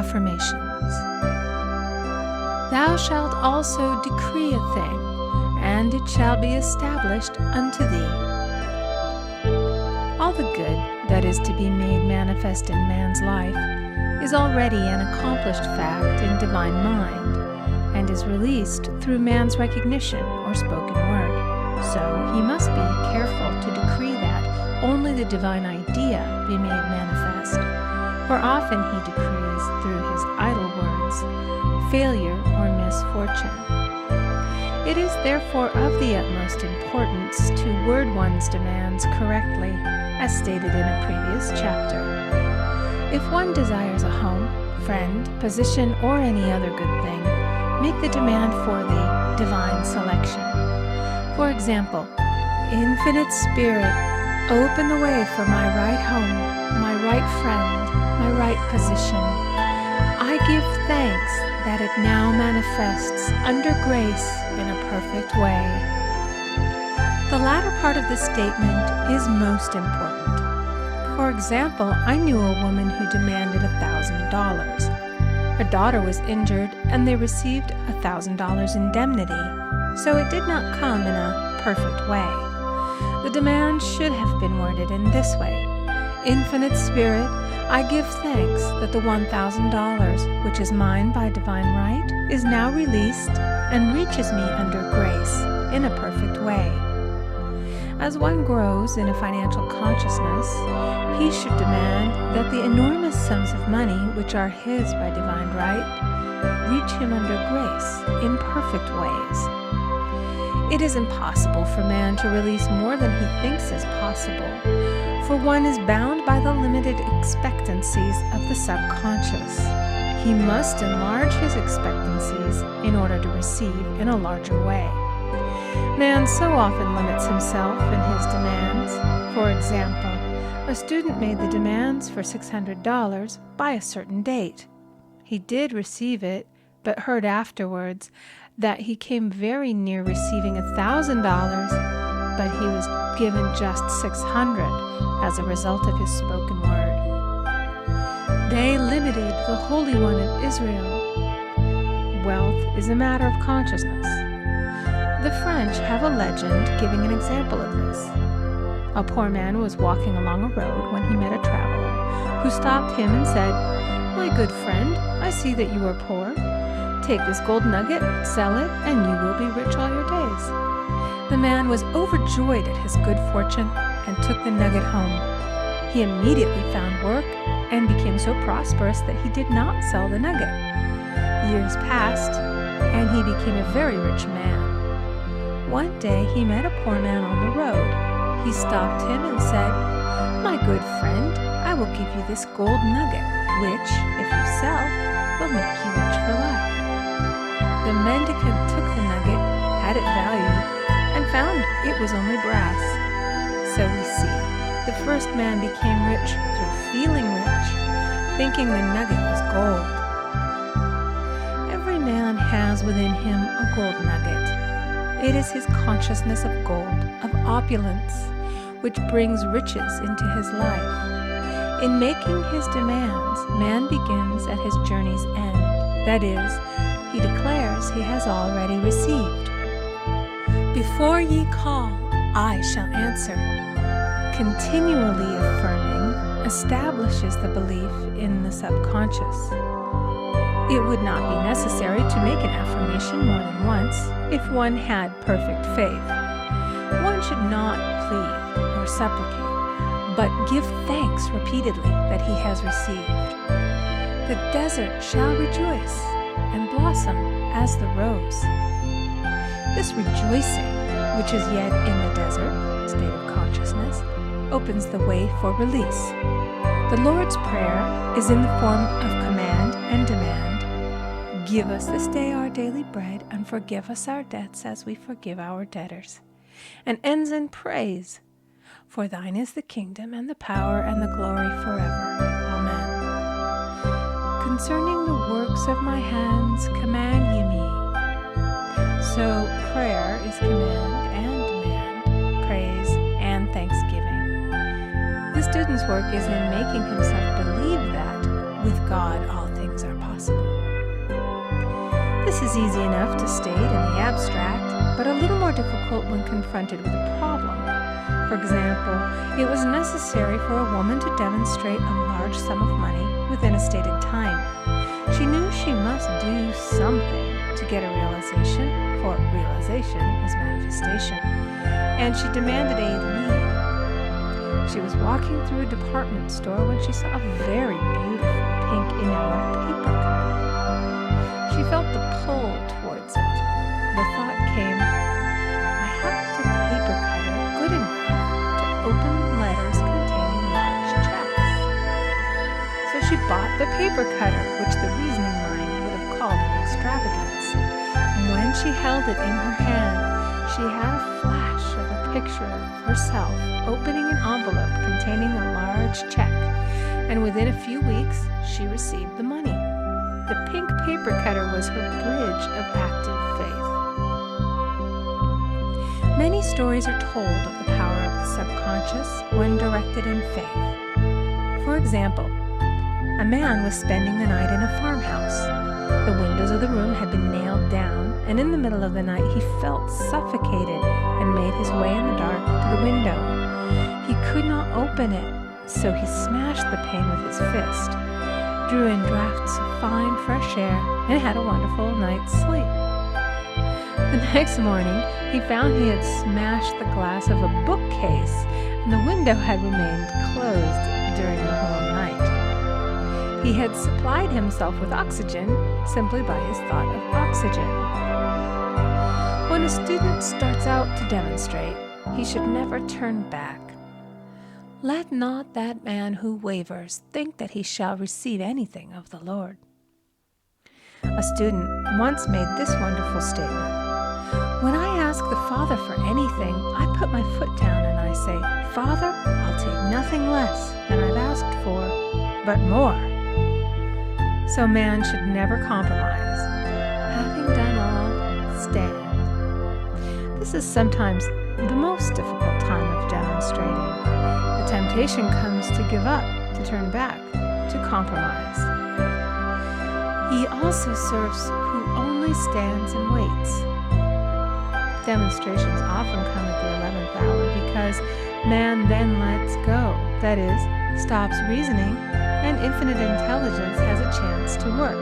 Affirmations. Thou shalt also decree a thing, and it shall be established unto thee. All the good that is to be made manifest in man's life is already an accomplished fact in divine mind, and is released through man's recognition or spoken word. So he must be careful to decree that only the divine idea be made manifest, for often he decrees through his idle words failure or misfortune. It is therefore of the utmost importance to word one's demands correctly, as stated in a previous chapter. If one desires a home, friend, position, or any other good thing, make the demand for the divine selection. For example, Infinite Spirit, open the way for my right home, my right friend, my right position. I give thanks that it now manifests under grace in a perfect way. The latter part of the statement is most important. For example, I knew a woman who demanded $1,000. Her daughter was injured, and they received $1,000 indemnity, so it did not come in a perfect way. The demand should have been worded in this way: Infinite Spirit, I give thanks that the $1,000, which is mine by divine right, is now released and reaches me under grace in a perfect way. As one grows in a financial consciousness, he should demand that the enormous sums of money which are his by divine right reach him under grace in perfect ways. It is impossible for man to release more than he thinks is possible, for one is bound by the limited expectancies of the subconscious. He must enlarge his expectancies in order to receive in a larger way. Man so often limits himself in his demands. For example, a student made the demands for $600 by a certain date. He did receive it, but heard afterwards that he came very near receiving $1,000, but he was given just $600 as a result of his spoken word. They limited the Holy One of Israel. Wealth is a matter of consciousness. The French have a legend giving an example of this. A poor man was walking along a road when he met a traveler, who stopped him and said, "My good friend, I see that you are poor. Take this gold nugget, sell it, and you will be rich all your days." The man was overjoyed at his good fortune and took the nugget home. He immediately found work and became so prosperous that he did not sell the nugget. Years passed, and he became a very rich man. One day he met a poor man on the road. He stopped him and said, "My good friend, I will give you this gold nugget, which, if you sell, will make you rich for life." The mendicant took the nugget, had it valued, and found it was only brass. So we see, the first man became rich through feeling rich, thinking the nugget was gold. Every man has within him a gold nugget. It is his consciousness of gold, of opulence, which brings riches into his life. In making his demands, man begins at his journey's end. That is, he declares he has already received. Before ye call, I shall answer. Continually affirming establishes the belief in the subconscious. It would not be necessary to make an affirmation more than once if one had perfect faith. One should not plead or supplicate, but give thanks repeatedly that he has received. The desert shall rejoice and blossom as the rose. This rejoicing, which is yet in the desert, state of consciousness, opens the way for release. The Lord's Prayer is in the form of command and demand. Give us this day our daily bread, and forgive us our debts as we forgive our debtors. And ends in praise. For thine is the kingdom and the power and the glory forever. Amen. Concerning the works of my hands, command ye me. So prayer is command and demand, praise and thanksgiving. The student's work is in making himself believe that with God all things things are possible. This is easy enough to state in the abstract, but a little more difficult when confronted with a problem. For example, it was necessary for a woman to demonstrate a large sum of money within a stated time. She knew she must do something to get a realization, for realization is manifestation, and she demanded a lead. She was walking through a department store when she saw a very beautiful pink enamel paper cutter. She felt the pull towards it. The thought came, I have the paper cutter good enough to open letters containing large checks. So she bought the paper cutter, which the reasoning mind would have called an extravagance. And when she held it in her hand, she had a flash of a picture of herself opening an envelope containing a large check, and within a few weeks she received the money. The pink paper cutter was her bridge of active faith. Many stories are told of the power of the subconscious when directed in faith. For example, a man was spending the night in a farmhouse. The windows of the room had been nailed down, and in the middle of the night he felt suffocated and made his way in the dark to the window. He could not open it, so he smashed the pane with his fist, drew in drafts of fine fresh air, and had a wonderful night's sleep. The next morning, he found he had smashed the glass of a bookcase, and the window had remained closed during the whole night. He had supplied himself with oxygen simply by his thought of oxygen. When a student starts out to demonstrate, he should never turn back. Let not that man who wavers think that he shall receive anything of the Lord. A student once made this wonderful statement. When I ask the Father for anything, I put my foot down and I say, Father, I'll take nothing less than I've asked for, but more. So man should never compromise. Having done all, stand. This is sometimes the most difficult time of demonstrating. The temptation comes to give up, to turn back, to compromise. He also serves who only stands and waits. Demonstrations often come at the 11th hour because man then lets go, that is, stops reasoning, and infinite intelligence has a chance to work.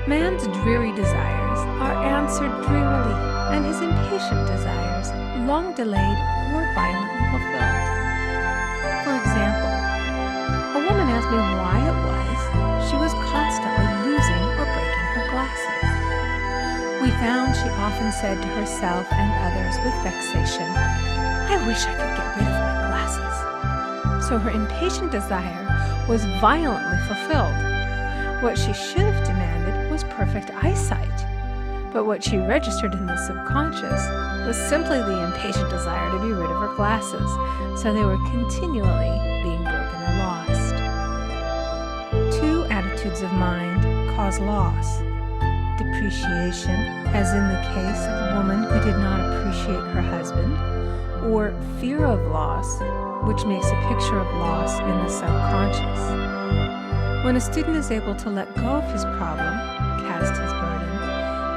Man's dreary desires are answered drearily, and his impatient desires, long delayed, were violently fulfilled. For example, a woman asked me why it was she was constantly losing or breaking her glasses. We found she often said to herself and others with vexation, I wish I could get rid of my glasses. So her impatient desire was violently fulfilled. What she should have demanded was perfect eyesight. But what she registered in the subconscious was simply the impatient desire to be rid of her glasses, so they were continually being broken or lost. Two attitudes of mind cause loss. Depreciation, as in the case of a woman who did not appreciate her husband, or fear of loss, which makes a picture of loss in the subconscious. When a student is able to let go of his problem, cast his burden,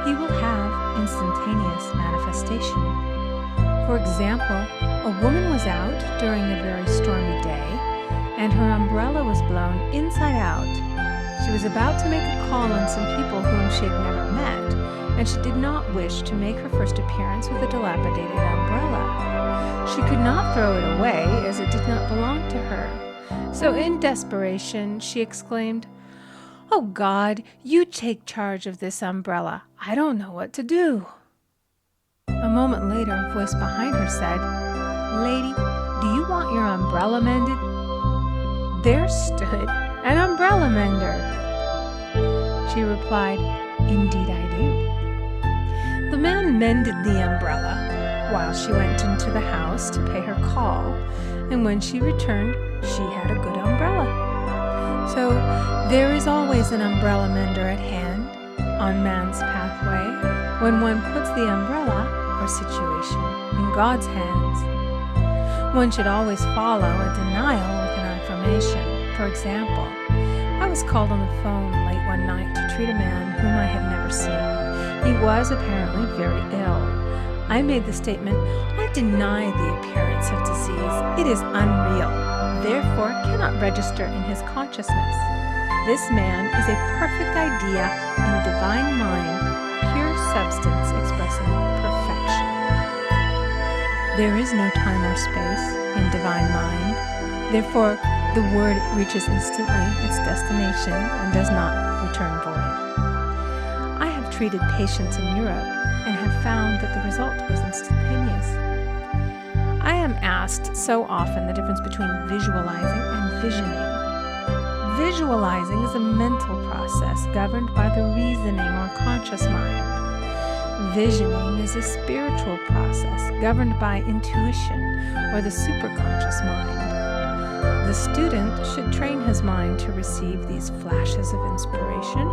he will have instantaneous manifestation. For example, a woman was out during a very stormy day, and her umbrella was blown inside out. She was about to make a call on some people whom she had never met, and she did not wish to make her first appearance with a dilapidated umbrella. She could not throw it away, as it did not belong to her. So in desperation, she exclaimed, "Oh God, you take charge of this umbrella. I don't know what to do." A moment later, a voice behind her said, "Lady, do you want your umbrella mended?" There stood an umbrella mender. She replied, "Indeed I do." The man mended the umbrella while she went into the house to pay her call, and when she returned, she had a good umbrella. So there is always an umbrella mender at hand on man's pathway when one puts the umbrella or situation in God's hands. One should always follow a denial with an affirmation. For example, was called on the phone late one night to treat a man whom I had never seen. He was apparently very ill. I made the statement, "I deny the appearance of disease. It is unreal, therefore cannot register in his consciousness. This man is a perfect idea in divine mind, pure substance expressing perfection. There is no time or space in divine mind. Therefore, the word reaches instantly its destination and does not return void. I have treated patients in Europe and have found that the result was instantaneous. I am asked so often the difference between visualizing and visioning. Visualizing is a mental process governed by the reasoning or conscious mind. Visioning is a spiritual process governed by intuition or the superconscious mind. The student should train his mind to receive these flashes of inspiration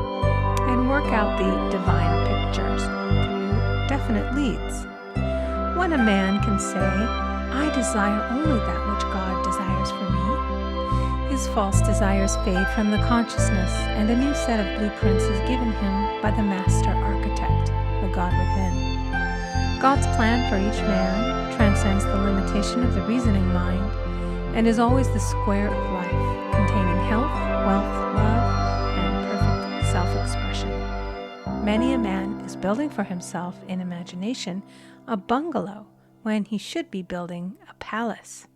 and work out the divine pictures through definite leads. When a man can say, "I desire only that which God desires for me," his false desires fade from the consciousness and a new set of blueprints is given him by the master architect, the God within. God's plan for each man transcends the limitation of the reasoning mind and is always the square of life, containing health, wealth, love, and perfect self-expression. Many a man is building for himself in imagination a bungalow when he should be building a palace.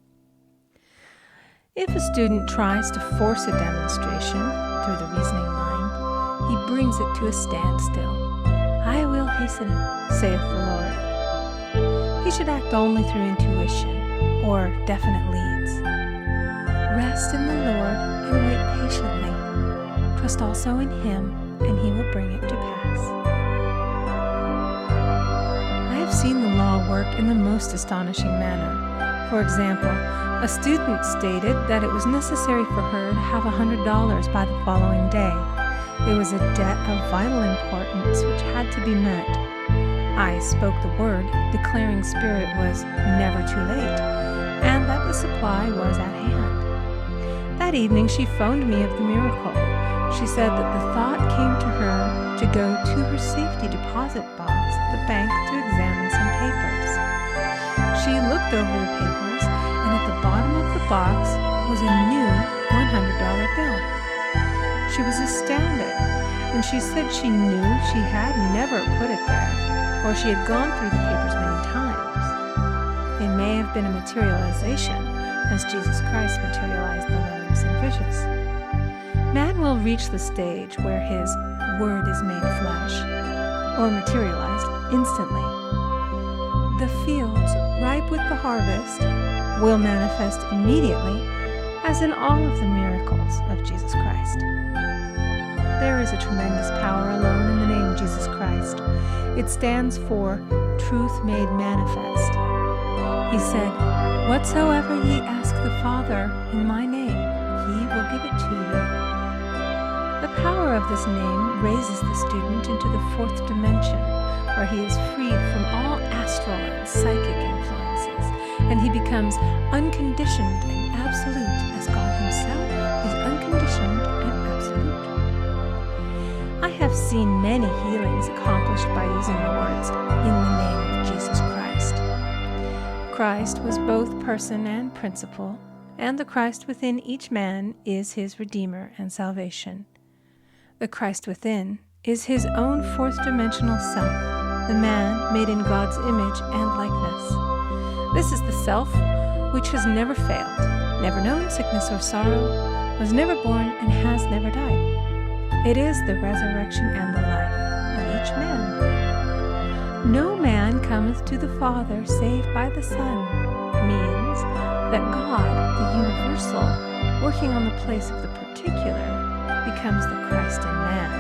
If a student tries to force a demonstration through the reasoning mind, he brings it to a standstill. "I will hasten it, saith the Lord." He should act only through intuition or definite leads. Rest in the Lord and wait patiently. Trust also in Him, and He will bring it to pass. I have seen the law work in the most astonishing manner. For example, a student stated that it was necessary for her to have $100 by the following day. It was a debt of vital importance which had to be met. I spoke the word, declaring Spirit was never too late, and that the supply was at hand. That evening she phoned me of the miracle. She said that the thought came to her to go to her safety deposit box at the bank to examine some papers. She looked over the papers, and at the bottom of the box was a new $100 bill. She was astounded, and she said she knew she had never put it there, for she had gone through the papers many times. It may have been a materialization, as Jesus Christ materialized the loaves and fishes. Man will reach the stage where his word is made flesh, or materialized instantly. The fields, ripe with the harvest, will manifest immediately, as in all of the miracles of Jesus Christ. There is a tremendous power alone in the name Jesus Christ. It stands for truth made manifest. He said, "Whatsoever ye ask the Father in my name, He will give it to you." The power of this name raises the student into the fourth dimension, where he is freed from all astral and psychic influences, and he becomes unconditioned and absolute, as God Himself is unconditioned and absolute. I have seen many healings accomplished by using the words, "in the name of Jesus Christ." Christ was both person and principle, and the Christ within each man is his Redeemer and salvation. The Christ within is his own fourth-dimensional self, the man made in God's image and likeness. This is the self which has never failed, never known sickness or sorrow, was never born, and has never died. It is the resurrection and the life of each man. "No man cometh to the Father save by the Son" means that God, the universal, working on the place of the particular, becomes the Christ in man.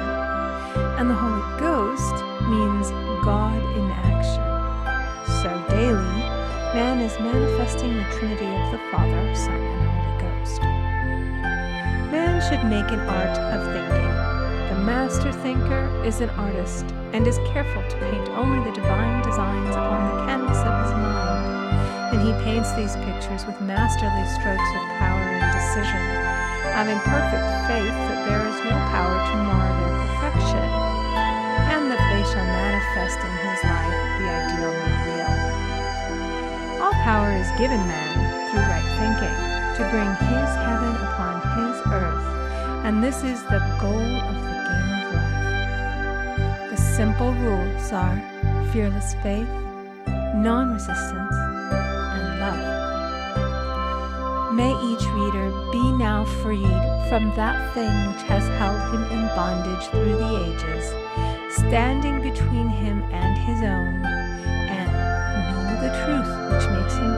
And the Holy Ghost means God in action. So daily, man is manifesting the Trinity of the Father, Son, and Holy Ghost. Man should make an art of thinking. The master thinker is an artist and is careful to paint only the divine designs upon the canvas of his mind, and he paints these pictures with masterly strokes of power and decision, having perfect faith that there is no power to mar their perfection, and that they shall manifest in his life the ideal made real. All power is given man through right thinking to bring his heaven upon his earth, and this is the goal of the game of life. The simple rules are fearless faith, non-resistance, and love. May each reader be now freed from that thing which has held him in bondage through the ages, standing between him and his own, and know the truth which makes him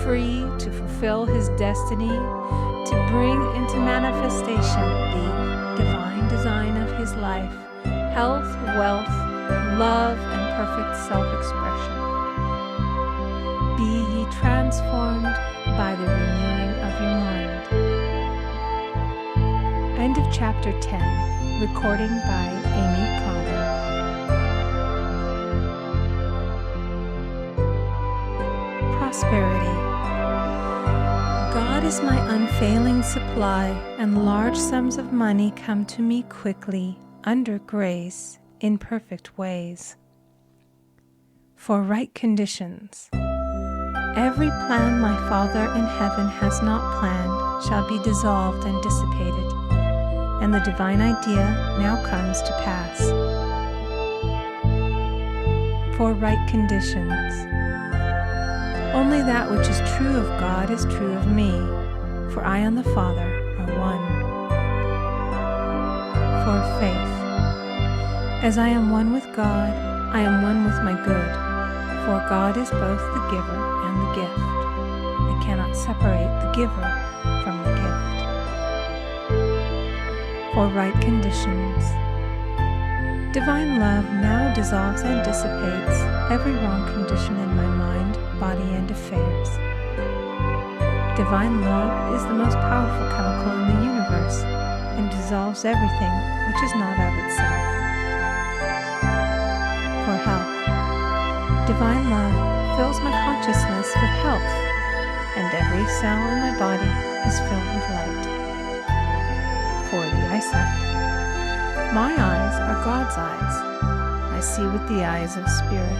free to fulfill his destiny, to bring into manifestation the divine design of his life, health, wealth, love, and perfect self-expression. Be ye transformed by the renewing of your mind. End of chapter 10. Recording by Amy Conger. Prosperity. God is my unfailing supply, and large sums of money come to me quickly, under grace, in perfect ways. For right conditions. Every plan my Father in heaven has not planned shall be dissolved and dissipated, and the divine idea now comes to pass. For right conditions. Only that which is true of God is true of me, for I and the Father are one. For faith. As I am one with God, I am one with my good, for God is both the giver and the gift. I cannot separate the giver from the gift. For right conditions. Divine love now dissolves and dissipates every wrong condition in my mind, body, and affairs. Divine love is the most powerful chemical in the universe and dissolves everything which is not of itself. For health. Divine love fills my consciousness with health, and every cell in my body is filled with light. For the eyesight. My eyes are God's eyes. I see with the eyes of spirit.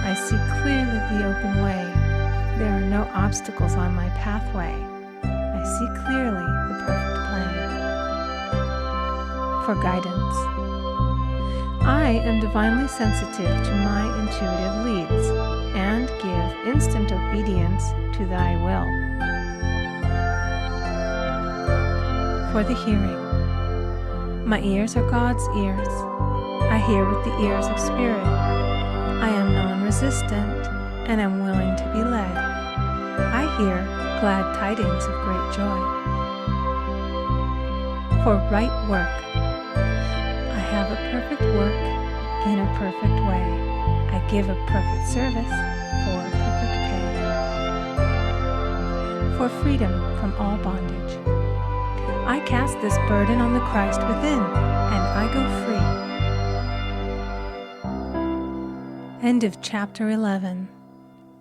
I see clearly the open way. There are no obstacles on my pathway. I see clearly the perfect plan. For guidance. I am divinely sensitive to my intuitive leads and give instant obedience to thy will. For the hearing. My ears are God's ears. I hear with the ears of spirit. I am non-resistant and am willing to be led. I hear glad tidings of great joy. For right work. I have a perfect work in a perfect way. I give a perfect service for a perfect pay. For freedom from all bondage. I cast this burden on the Christ within, and I go free. End of chapter 11.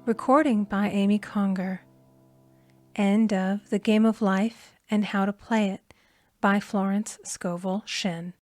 Recording by Amy Conger. End of The Game of Life and How to Play It by Florence, Scovel, Shinn.